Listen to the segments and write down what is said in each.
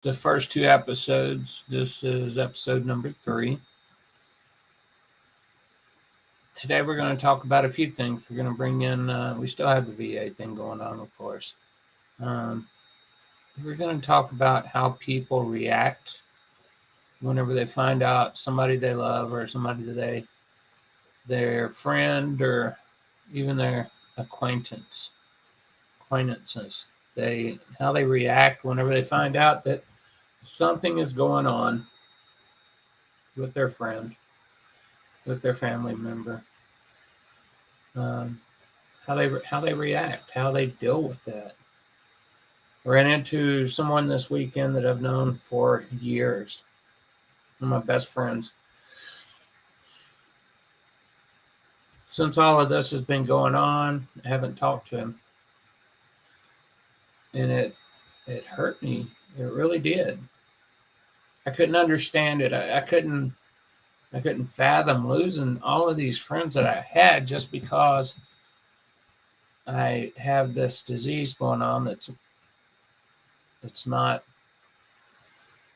the first two episodes. This is episode number 3. Today we're going to talk about a few things. We're going to bring in, we still have the VA thing going on, of course. We're going to talk about how people react whenever they find out somebody they love or somebody their friend or even their acquaintances, how they react whenever they find out that something is going on with their friend, with their family member. How they react, how they deal with that. I ran into someone this weekend that I've known for years, one of my best friends. Since all of this has been going on, I haven't talked to him, and it hurt me. It really did. I couldn't understand it. I couldn't fathom losing all of these friends that I had just because I have this disease going on it's not,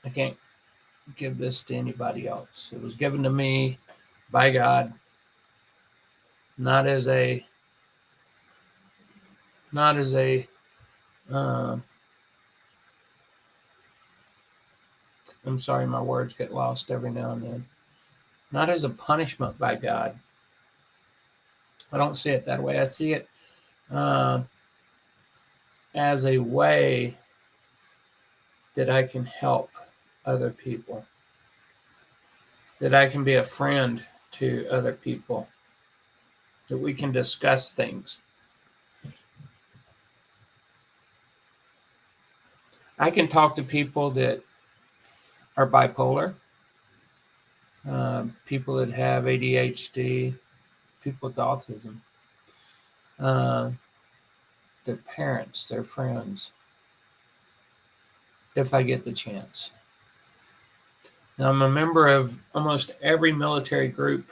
I can't give this to anybody else. It was given to me by God, not as a I'm sorry, my words get lost every now and then. Not as a punishment by God. I don't see it that way. I see it as a way that I can help other people, that I can be a friend to other people, that we can discuss things. I can talk to people that are bipolar, people that have ADHD, people with autism, their parents, their friends, if I get the chance. Now, I'm a member of almost every military group,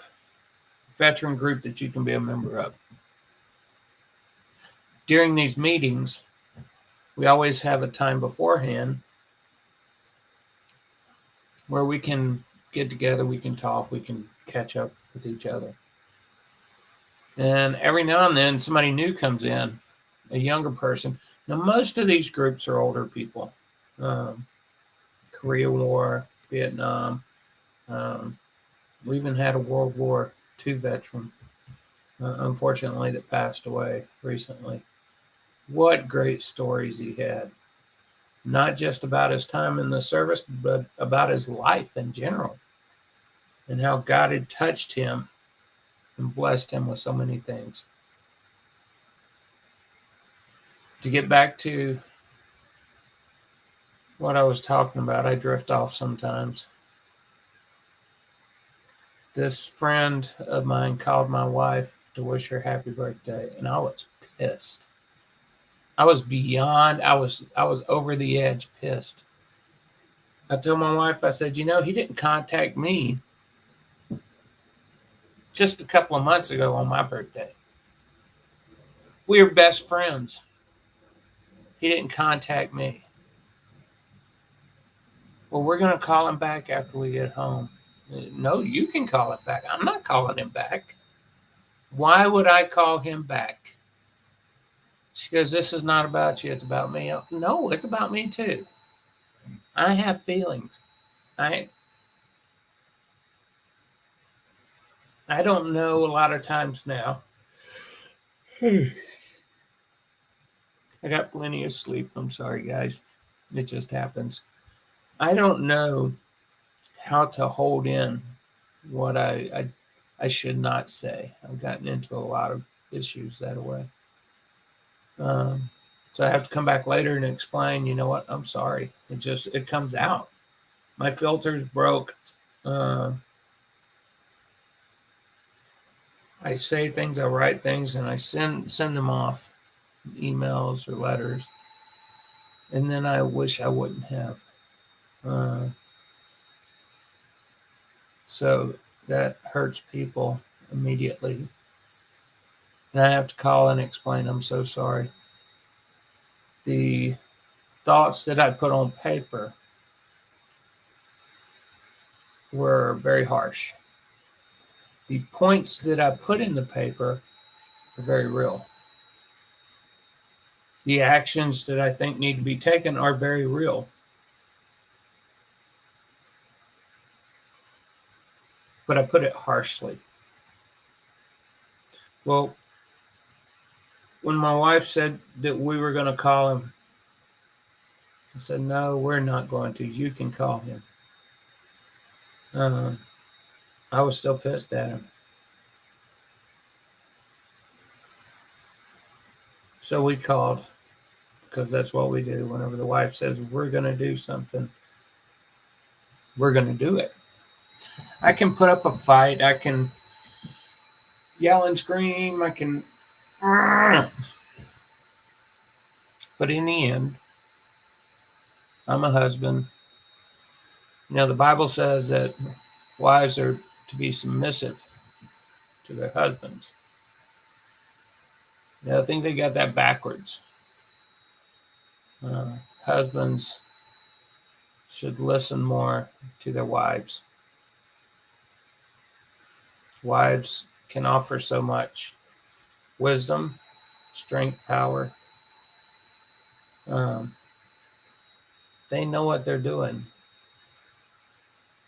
veteran group that you can be a member of. During these meetings, we always have a time beforehand where we can get together, we can talk, we can catch up with each other. And every now and then, somebody new comes in, a younger person. Now, most of these groups are older people. Korea War, Vietnam. We even had a World War II veteran, unfortunately, that passed away recently. What great stories he had. Not just about his time in the service, but about his life in general. And how God had touched him and blessed him with so many things. To get back to what I was talking about, I drift off sometimes. This friend of mine called my wife to wish her happy birthday, and I was pissed. I was over the edge pissed. I told my wife, I said, he didn't contact me just a couple of months ago on my birthday. We were best friends. He didn't contact me. Well, we're going to call him back after we get home. No, you can call him back. I'm not calling him back. Why would I call him back? She goes, this is not about you. It's about me. No, it's about me too. I have feelings. I don't know a lot of times now. I got plenty of sleep. I'm sorry, guys. It just happens. I don't know how to hold in what I should not say. I've gotten into a lot of issues that way. So I have to come back later and explain, you know what, I'm sorry. It comes out. My filter's broke. I say things, I write things, and I send them off, emails or letters. And then I wish I wouldn't have. So that hurts people immediately. And I have to call and explain, I'm so sorry. The thoughts that I put on paper were very harsh. The points that I put in the paper are very real. The actions that I think need to be taken are very real. But I put it harshly. Well, when my wife said that we were going to call him, I said, no, we're not going to. You can call him. Um, I was still pissed at him. So we called, because that's what we do. Whenever the wife says we're going to do something, we're going to do it. I can put up a fight. I can yell and scream. I can. But in the end, I'm a husband. You know, the Bible says that wives are to be submissive to their husbands. Yeah, I think they got that backwards. Uh, Husbands should listen more to their wives. Wives can offer so much wisdom, strength, power. Um, they know what they're doing.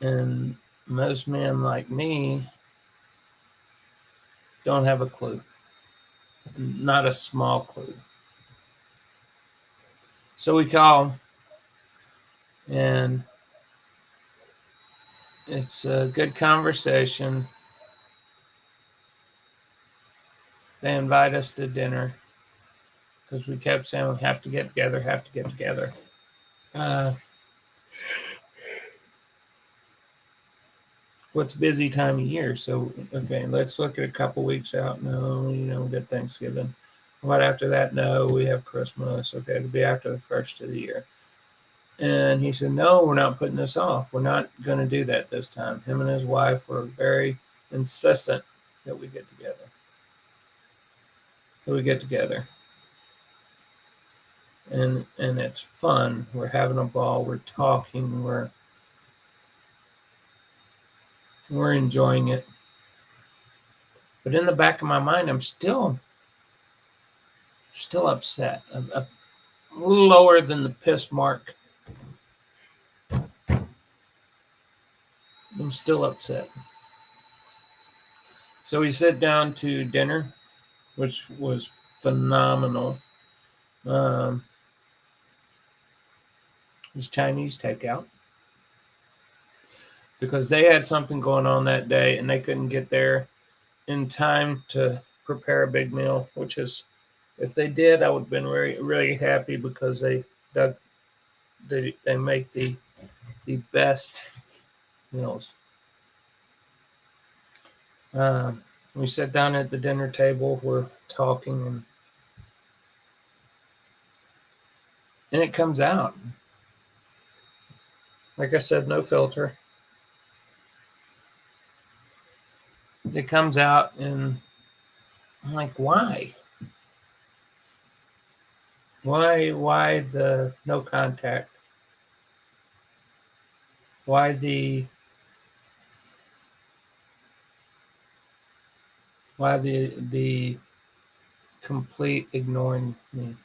And most men like me don't have a clue, not a small clue. So we call, and it's a good conversation. They invite us to dinner because we kept saying we have to get together, have to get together. What's busy time of year? So, okay, let's look at a couple weeks out. No, we got Thanksgiving. What after that? No, we have Christmas. Okay, it'll be after the first of the year. And he said, no, we're not putting this off. We're not going to do that this time. Him and his wife were very insistent that we get together. So we get together. And it's fun. We're having a ball. We're talking. We're enjoying it. But in the back of my mind, I'm still upset. I'm a little lower than the piss mark. I'm still upset. So we sit down to dinner, which was phenomenal. It was Chinese takeout because they had something going on that day and they couldn't get there in time to prepare a big meal, which is, if they did, I would have been really, really happy because they make the best meals. We sit down at the dinner table, we're talking, and it comes out. Like I said, no filter. It comes out, and I'm like, why? Why the no contact? Why the complete ignoring me?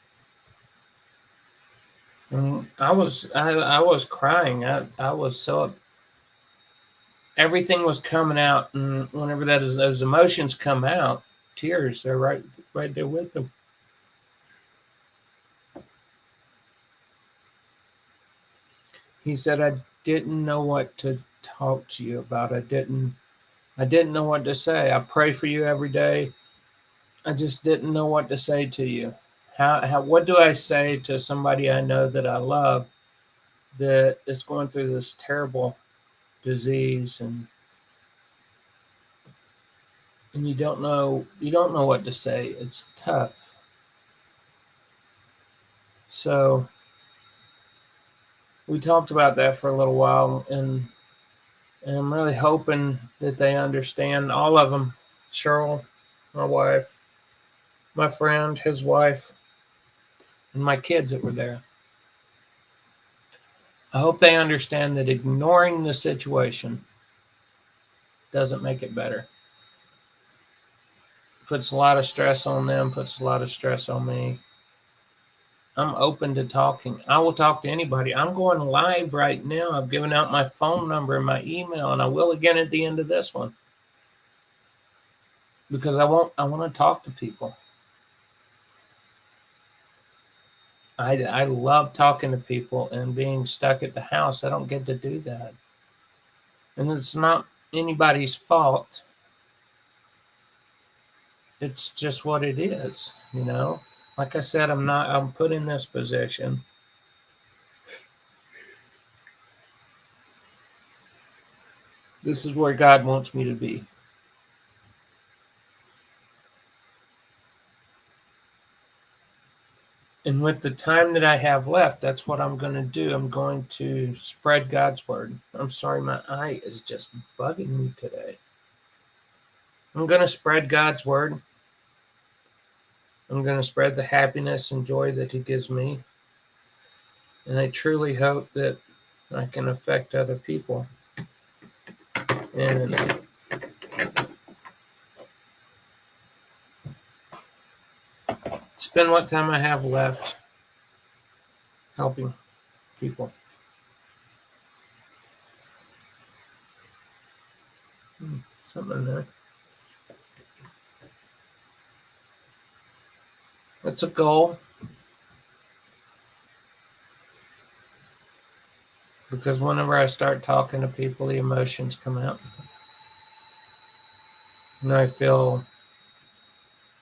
And I was crying. I was so, everything was coming out, and whenever those emotions come out, tears are right there with them. He said, I didn't know what to talk to you about. I didn't know what to say. I pray for you every day. I just didn't know what to say to you. What do I say to somebody I know that I love that is going through this terrible disease, and you don't know what to say. It's tough. So we talked about that for a little while, and I'm really hoping that they understand, all of them. Cheryl, my wife, my friend, his wife, and my kids that were there. I hope they understand that ignoring the situation doesn't make it better. Puts a lot of stress on them, puts a lot of stress on me. I'm open to talking. I will talk to anybody. I'm going live right now. I've given out my phone number and my email, and I will again at the end of this one. Because I want to talk to people. I love talking to people, and being stuck at the house, I don't get to do that. And it's not anybody's fault. It's just what it is, you know. Like I said, I'm put in this position. This is where God wants me to be. And with the time that I have left, that's what I'm going to do. I'm going to spread God's word. I'm sorry, my eye is just bugging me today. I'm going to spread God's word. I'm going to spread the happiness and joy that He gives me. And I truly hope that I can affect other people. And spend what time I have left helping people. Something there. It's a goal. Because whenever I start talking to people, the emotions come out. And I feel,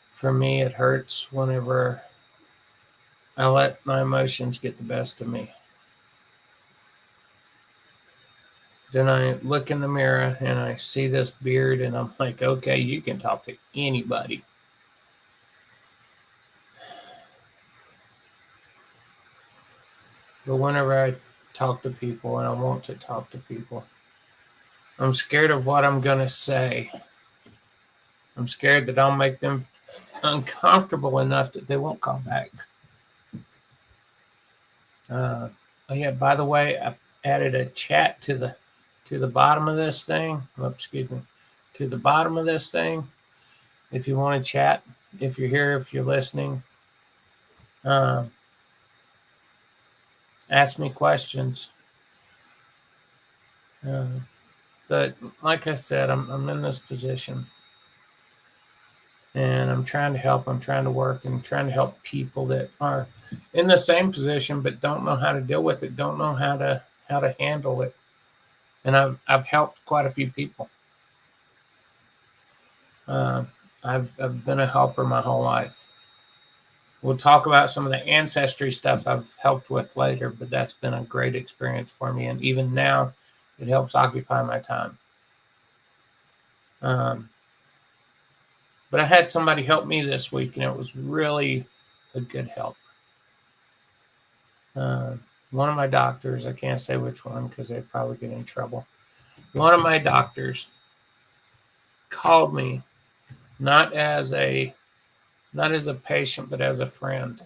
for me, it hurts whenever I let my emotions get the best of me. Then I look in the mirror and I see this beard, and I'm like, okay, you can talk to anybody. But whenever I talk to people, and I want to talk to people, I'm scared of what I'm going to say. I'm scared that I'll make them uncomfortable enough that they won't call back. Oh yeah, by the way, I added a chat to the bottom of this thing. Oh, excuse me, to the bottom of this thing. If you want to chat, if you're here, if you're listening, uh, ask me questions. Uh, but like I said, I'm in this position, and I'm trying to help. I'm trying to work, and trying to help people that are in the same position but don't know how to deal with it, don't know how to handle it. And I've helped quite a few people. Uh, I've been a helper my whole life. We'll talk about some of the ancestry stuff I've helped with later, but that's been a great experience for me. And even now, it helps occupy my time. Um, but I had somebody help me this week, and it was really a good help. Uh, one of my doctors, I can't say which one because they'd probably get in trouble. One of my doctors called me not as a patient, but as a friend,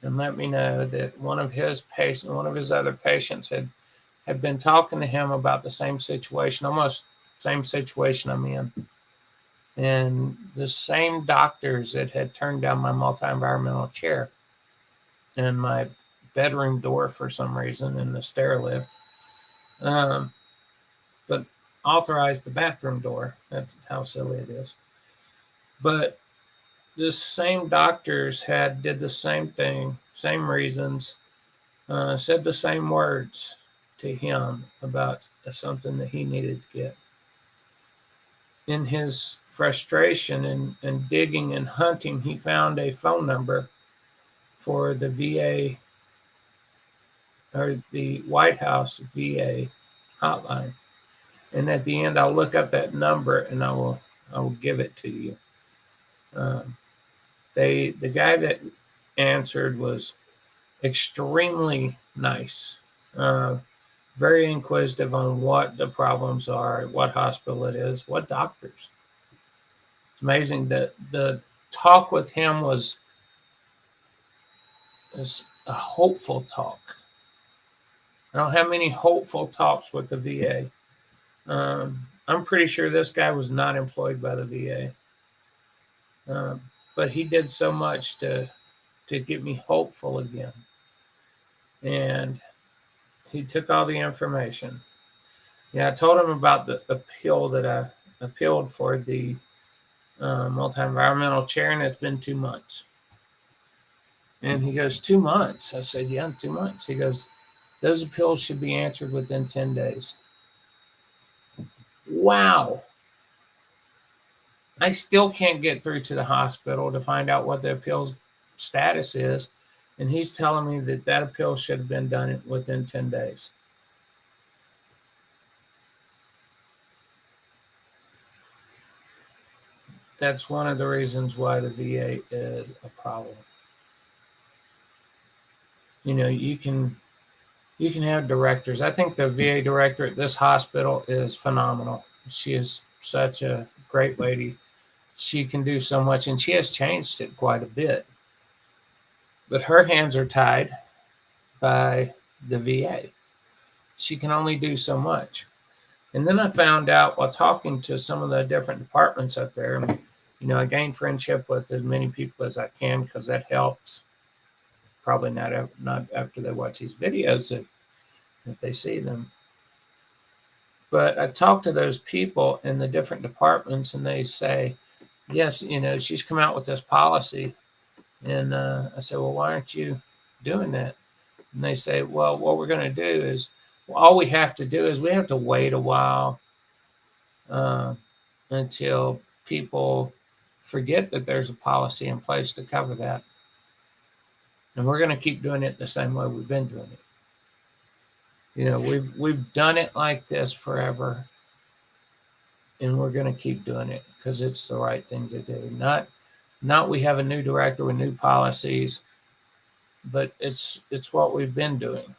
and let me know that one of his other patients had been talking to him about the same situation, almost same situation I'm in. And the same doctors that had turned down my multi-environmental chair and my bedroom door for some reason in the stair lift, but authorized the bathroom door. That's how silly it is. But the same doctors did the same thing, same reasons, said the same words to him about something that he needed to get. In his frustration and digging and hunting, he found a phone number for the VA, or the White House VA hotline. And at the end, I'll look up that number and I will give it to you. The guy that answered was extremely nice, very inquisitive on what the problems are, what hospital it is, what doctors. It's amazing that the talk with him was a hopeful talk. I don't have many hopeful talks with the VA. I'm pretty sure this guy was not employed by the VA, but he did so much to get me hopeful again. And he took all the information. Yeah, I told him about the appeal that I appealed for the multi-environmental chair, and it's been 2 months. And he goes, 2 months? I said, yeah, 2 months. He goes, those appeals should be answered within 10 days. Wow. I still can't get through to the hospital to find out what the appeals status is. And he's telling me that that appeal should have been done within 10 days. That's one of the reasons why the VA is a problem. You know, you can have directors. I think the VA director at this hospital is phenomenal. She is such a great lady. She can do so much, and she has changed it quite a bit. But her hands are tied by the VA. She can only do so much. And then I found out while talking to some of the different departments up there, and, I gained friendship with as many people as I can because that helps. Probably not after they watch these videos if they see them. But I talk to those people in the different departments, and they say, yes, she's come out with this policy. And I said, well, why aren't you doing that? And they say, well, what we're going to do is, all we have to do is we have to wait a while uh, until people forget that there's a policy in place to cover that. And we're going to keep doing it the same way we've been doing it. We've done it like this forever, and we're going to keep doing it because it's the right thing to do. Not we have a new director with new policies, but it's what we've been doing.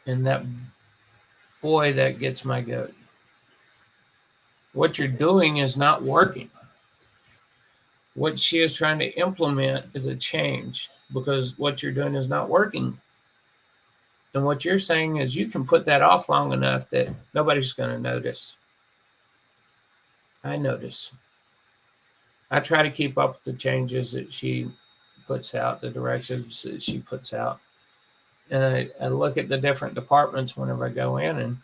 And that, boy, that gets my goat. What you're doing is not working. What she is trying to implement is a change because what you're doing is not working. And what you're saying is you can put that off long enough that nobody's going to notice. I notice. I try to keep up with the changes that she puts out, the directives that she puts out. And I look at the different departments whenever I go in, and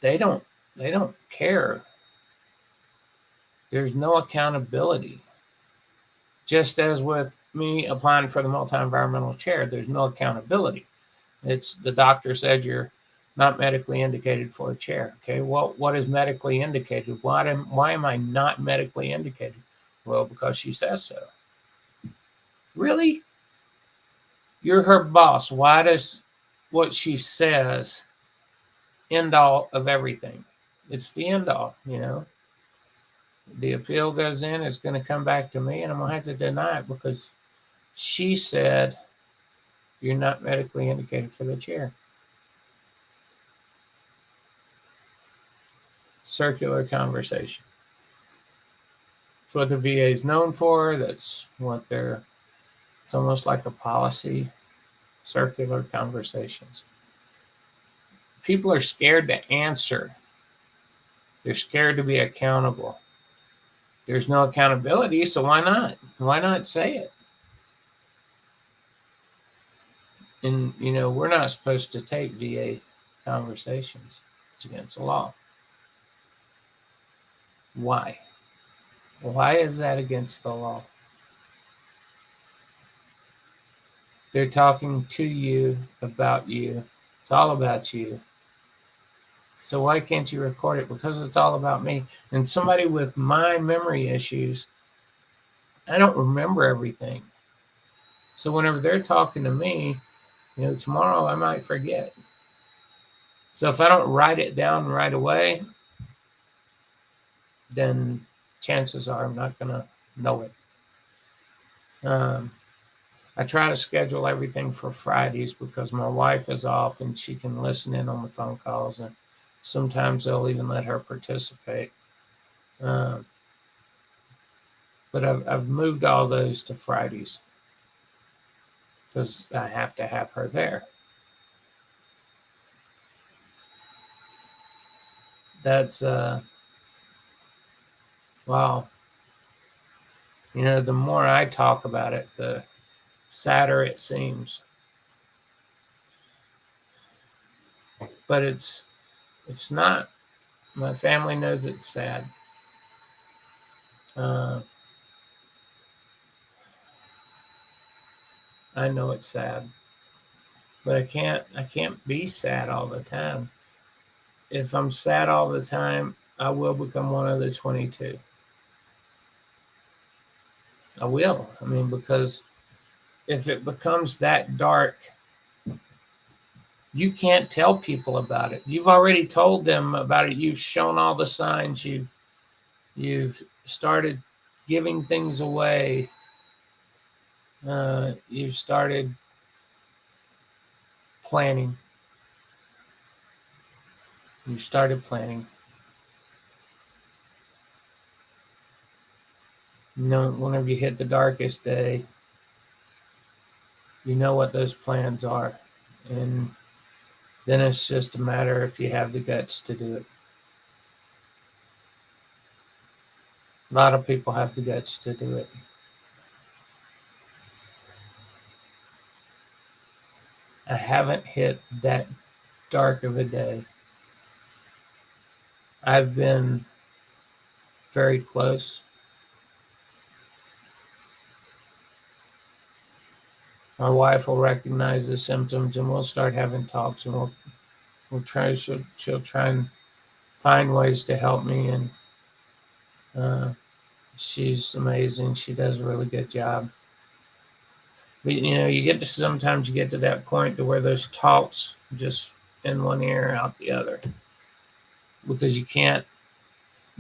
they don't care. There's no accountability. Just as with me applying for the multi-environmental chair, there's no accountability. It's the doctor said you're not medically indicated for a chair. Okay, well, what is medically indicated? Why am I not medically indicated? Well, because she says so. Really? You're her boss. Why does what she says end all of everything? It's the end all, The appeal goes in, it's going to come back to me, and I'm going to have to deny it because she said you're not medically indicated for the chair. Circular conversation. It's what the VA is known for. That's what it's almost like a policy. Circular conversations. People are scared to answer. They're scared to be accountable. There's no accountability, so why not? Why not say it? And, we're not supposed to take VA conversations. It's against the law. Why? Why is that against the law? They're talking to you, about you. It's all about you. So why can't you record it? Because it's all about me. And somebody with my memory issues, I don't remember everything. So whenever they're talking to me, tomorrow I might forget. So if I don't write it down right away, then chances are I'm not going to know it. I try to schedule everything for Fridays because my wife is off and she can listen in on the phone calls, and sometimes they'll even let her participate. But I've moved all those to Fridays because I have to have her there. That's wow. The more I talk about it, the sadder it seems. But it's not. My family knows it's sad. Uh, I know it's sad, but I can't be sad all the time. If I'm sad all the time, I will become one of the 22. I will. I mean, because if it becomes that dark, you can't tell people about it. You've already told them about it. You've shown all the signs. You've started giving things away. You've started planning. You've started planning. Whenever you hit the darkest day, you know what those plans are, and then it's just a matter if you have the guts to do it. A lot of people have the guts to do it. I haven't hit that dark of a day. I've been very close. My wife will recognize the symptoms, and we'll start having talks, and we'll try. She'll try and find ways to help me, and uh, she's amazing. She does a really good job. But you get to sometimes you get to that point to where those talks just in one ear out the other, because you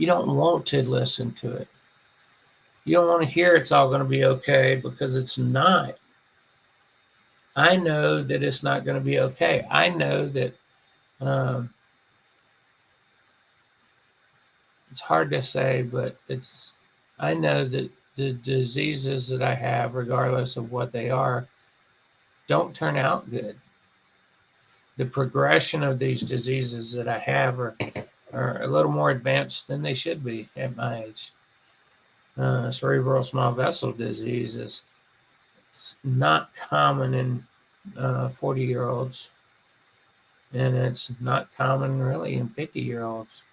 don't want to listen to it. You don't want to hear it's all going to be okay, because it's not. I know that it's not going to be okay. I know that um, it's hard to say, but I know that the diseases that I have, regardless of what they are, don't turn out good. The progression of these diseases that I have are a little more advanced than they should be at my age. Cerebral small vessel disease is not common in 40-year-olds, and it's not common really in 50-year-olds.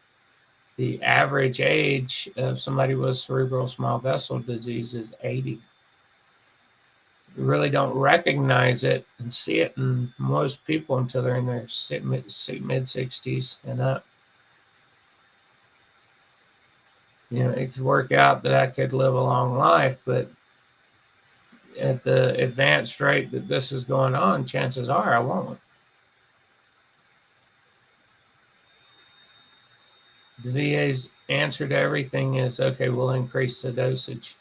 The average age of somebody with cerebral small vessel disease is 80. You really don't recognize it and see it in most people until they're in their mid 60s and up. It could work out that I could live a long life, but at the advanced rate that this is going on, chances are I won't. The VA's answer to everything is, okay, we'll increase the dosage.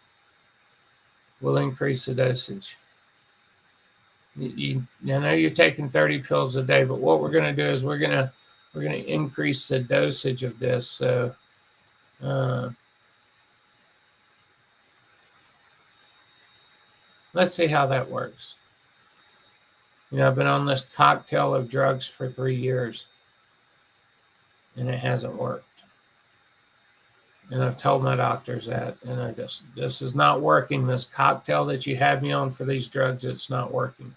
We'll increase the dosage. I know you're taking 30 pills a day, but what we're going to do is we're going to increase the dosage of this. So let's see how that works. I've been on this cocktail of drugs for 3 years, and it hasn't worked. And I've told my doctors that, and this is not working. This cocktail that you have me on for these drugs, it's not working.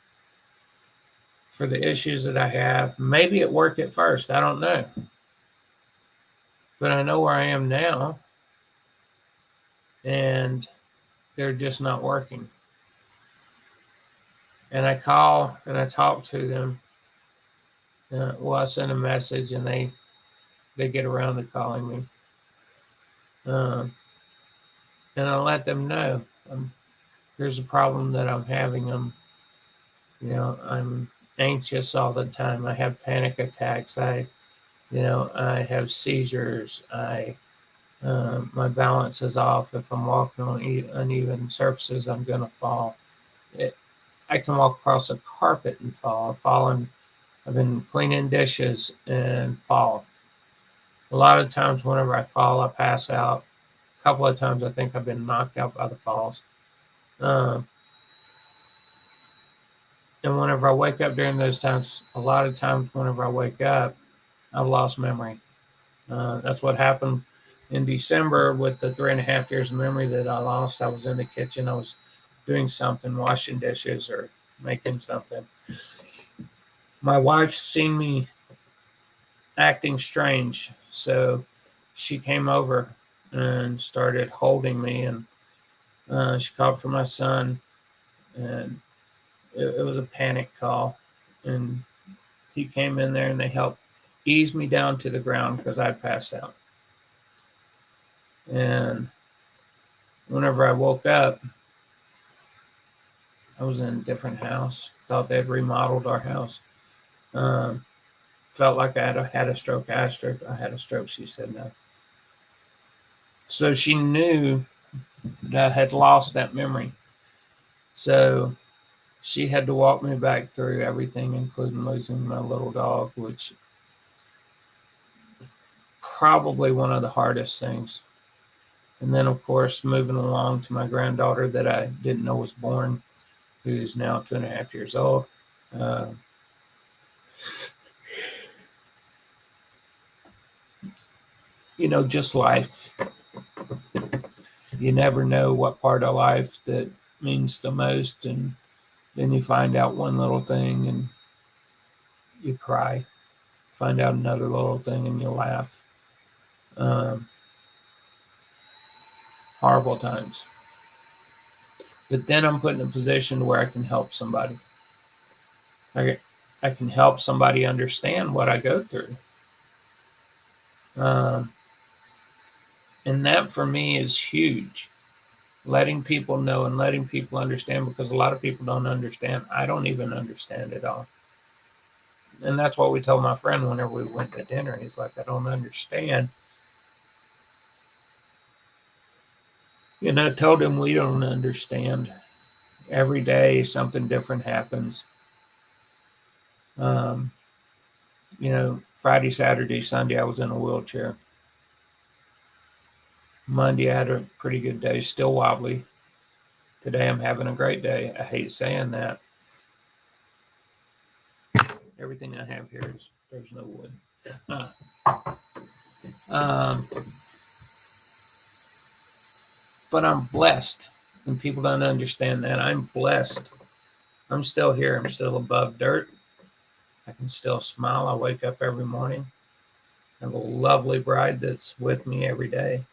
For the issues that I have, maybe it worked at first. I don't know. But I know where I am now, and they're just not working. And I call and I talk to them. I send a message, and they get around to calling me. And I let them know here's a problem that I'm having. I'm anxious all the time. I have panic attacks. I have seizures. My balance is off. If I'm walking on uneven surfaces, I'm gonna fall. I can walk across a carpet and fall. I've been cleaning dishes and fall. A lot of times, whenever I fall, I pass out. A couple of times, I think I've been knocked out by the falls. And whenever I wake up during those times, a lot of times, whenever I wake up, I've lost memory. That's what happened in December with the 3.5 years of memory that I lost. I was in the kitchen. I was doing something, washing dishes or making something. My wife's seen me acting strange, so she came over and started holding me, and she called for my son, and it was a panic call, and he came in there and they helped ease me down to the ground because I passed out. And whenever I woke up, I was in a different house. Thought they'd remodeled our house. Um, Felt like I had a stroke. I asked her if I had a stroke. She said no. So she knew that I had lost that memory. So she had to walk me back through everything, including losing my little dog, which probably one of the hardest things. And then, of course, moving along to my granddaughter that I didn't know was born, who's now 2.5 years old. Uh, just life. You never know what part of life that means the most, and then you find out one little thing and you cry. Find out another little thing and you laugh. Um, Horrible times. But then I'm put in a position where I can help somebody. I, I can help somebody understand what I go through. Um, and that for me is huge. Letting people know and letting people understand, because a lot of people don't understand. I don't even understand it all. And that's what we told my friend whenever we went to dinner. He's like, I don't understand. And I told him we don't understand. Every day something different happens. Um, Friday, Saturday, Sunday, I was in a wheelchair. Monday, I had a pretty good day, still wobbly. Today, I'm having a great day. I hate saying that. Everything I have here is, there's no wood. Um, but I'm blessed, and people don't understand that. I'm blessed. I'm still here. I'm still above dirt. I can still smile. I wake up every morning. I have a lovely bride that's with me every day.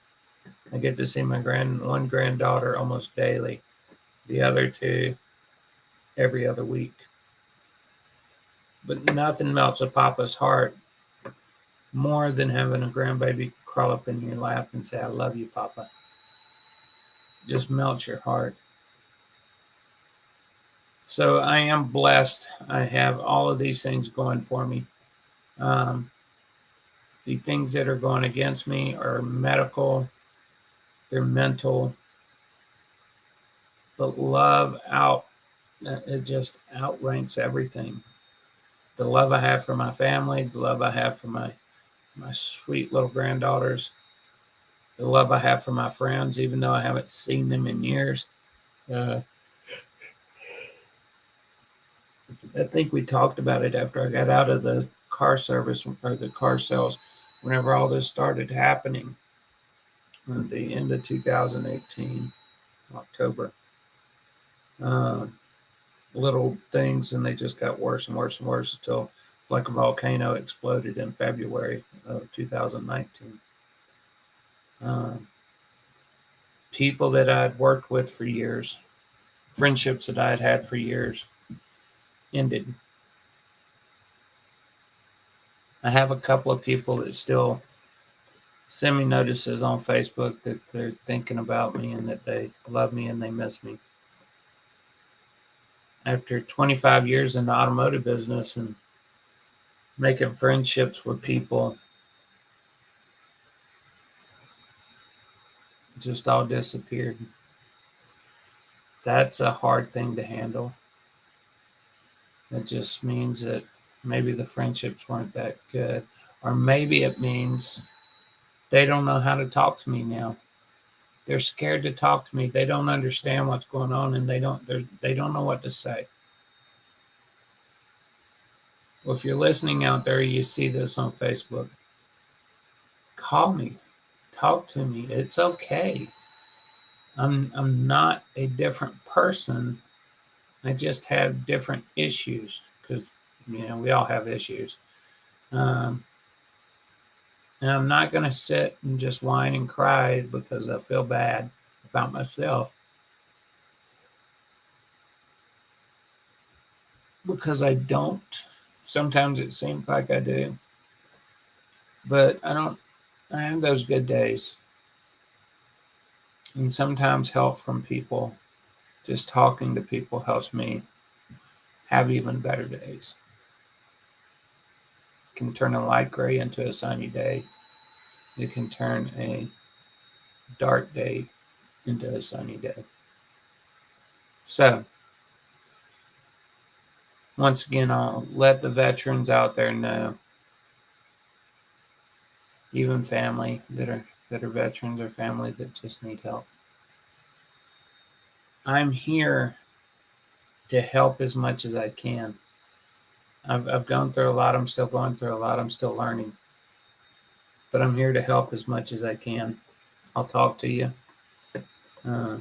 I get to see my one granddaughter almost daily, the other two every other week. But nothing melts a papa's heart more than having a grandbaby crawl up in your lap and say, I love you, Papa. It just melts your heart. So I am blessed. I have all of these things going for me. Um, the things that are going against me are medical, they're mental, but love it just outranks everything. The love I have for my family, the love I have for my sweet little granddaughters, the love I have for my friends, even though I haven't seen them in years. Uh, I think we talked about it after I got out of the car service or the car sales, whenever all this started happening at the end of 2018, October. Um, Little things, and they just got worse and worse and worse until it's like a volcano exploded in February of 2019. Um, People that I'd worked with for years, friendships that I had had for years, ended. I have a couple of people that still send me notices on Facebook that they're thinking about me and that they love me and they miss me. After 25 years in the automotive business and making friendships with people, it just all disappeared. That's a hard thing to handle. That just means that maybe the friendships weren't that good. Or maybe it means they don't know how to talk to me now. They're scared to talk to me. They don't understand what's going on, and they don't know what to say. Well, if you're listening out there, you see this on Facebook. call me, talk to me. It's okay. I'm not a different person. I just have different issues because we all have issues. Um, and I'm not going to sit and just whine and cry because I feel bad about myself, because I don't. Sometimes it seems like I do, but I don't. I have those good days, and sometimes help from people. Just talking to people helps me have even better days. It can turn a light gray into a sunny day. It can turn a dark day into a sunny day. So, once again, I'll let the veterans out there know, even family that are veterans or family that just need help. I'm here to help as much as I can. I've gone through a lot. I'm still going through a lot. I'm still learning. But I'm here to help as much as I can. I'll talk to you. Uh,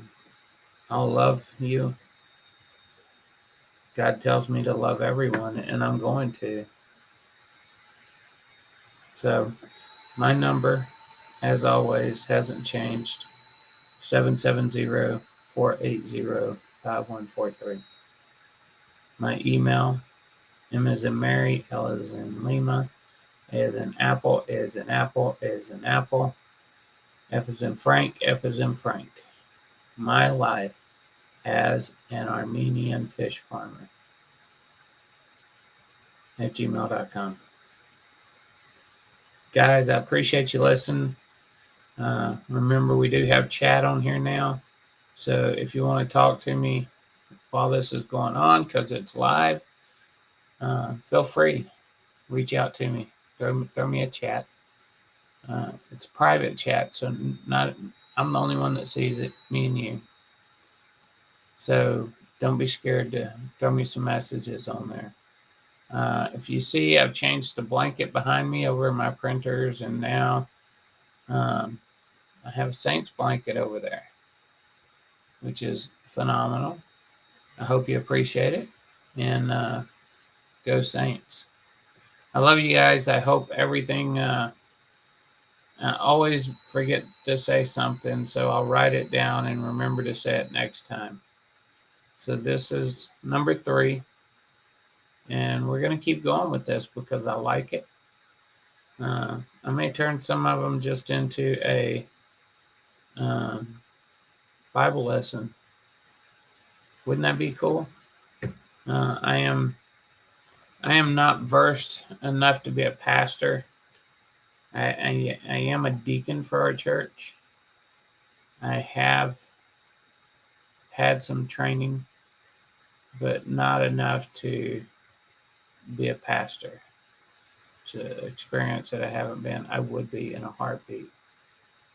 I'll love you. God tells me to love everyone, and I'm going to. So, my number, as always, hasn't changed. 770-480-5143. My email, M as in Mary, L as in Lima, A as in Apple, A as in Apple, A as in Apple, F as in Frank, F as in Frank. My life as an Armenian fish farmer at gmail.com. Guys, I appreciate you listening. Remember, we do have chat on here now. So if you want to talk to me while this is going on, because it's live, feel free. Reach out to me. Throw me a chat. It's a private chat, so I'm the only one that sees it, me and you. So don't be scared to throw me some messages on there. If you see, I've changed the blanket behind me over my printers, and now I have a Saints blanket over there, which is phenomenal. I hope you appreciate it, and go Saints. I love you guys. I hope everything. I always forget to say something, so I'll write it down and remember to say it next time. So this is number 3, and we're going to keep going with this because I like it. I may turn some of them just into a Bible lesson. Wouldn't that be cool? I am not versed enough to be a pastor. I am a deacon for our church. I have had some training, but not enough to be a pastor. To experience that I haven't been, I would be in a heartbeat.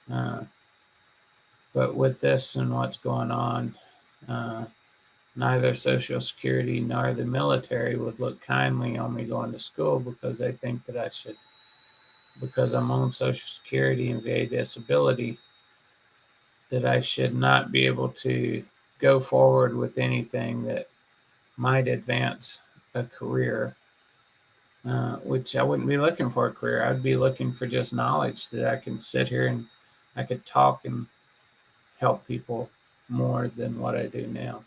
But with this and what's going on, neither Social Security nor the military would look kindly on me going to school because they think that I should, because I'm on Social Security and VA disability, that I should not be able to go forward with anything that might advance a career, which I wouldn't be looking for a career. I'd be looking for just knowledge that I can sit here and I could talk and help people more than what I do now.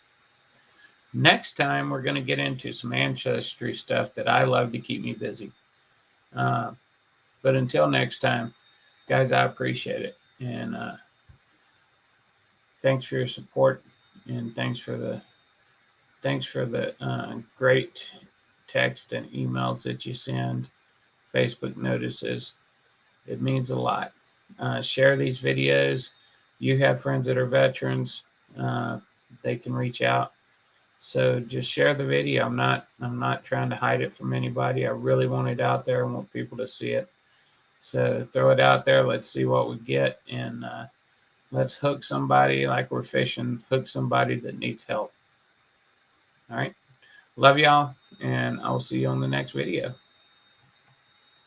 Next time, we're going to get into some ancestry stuff that I love to keep me busy. But until next time, guys, I appreciate it. And thanks for your support, and thanks for the great text and emails that you send, Facebook notices. It means a lot. Share these videos. You have friends that are veterans. They can reach out. So just share the video. I'm not trying to hide it from anybody. I really want it out there. I want people to see it. So throw it out there. Let's see what we get, and let's hook somebody like we're fishing. Hook somebody that needs help. All right. Love y'all, and I will see you on the next video.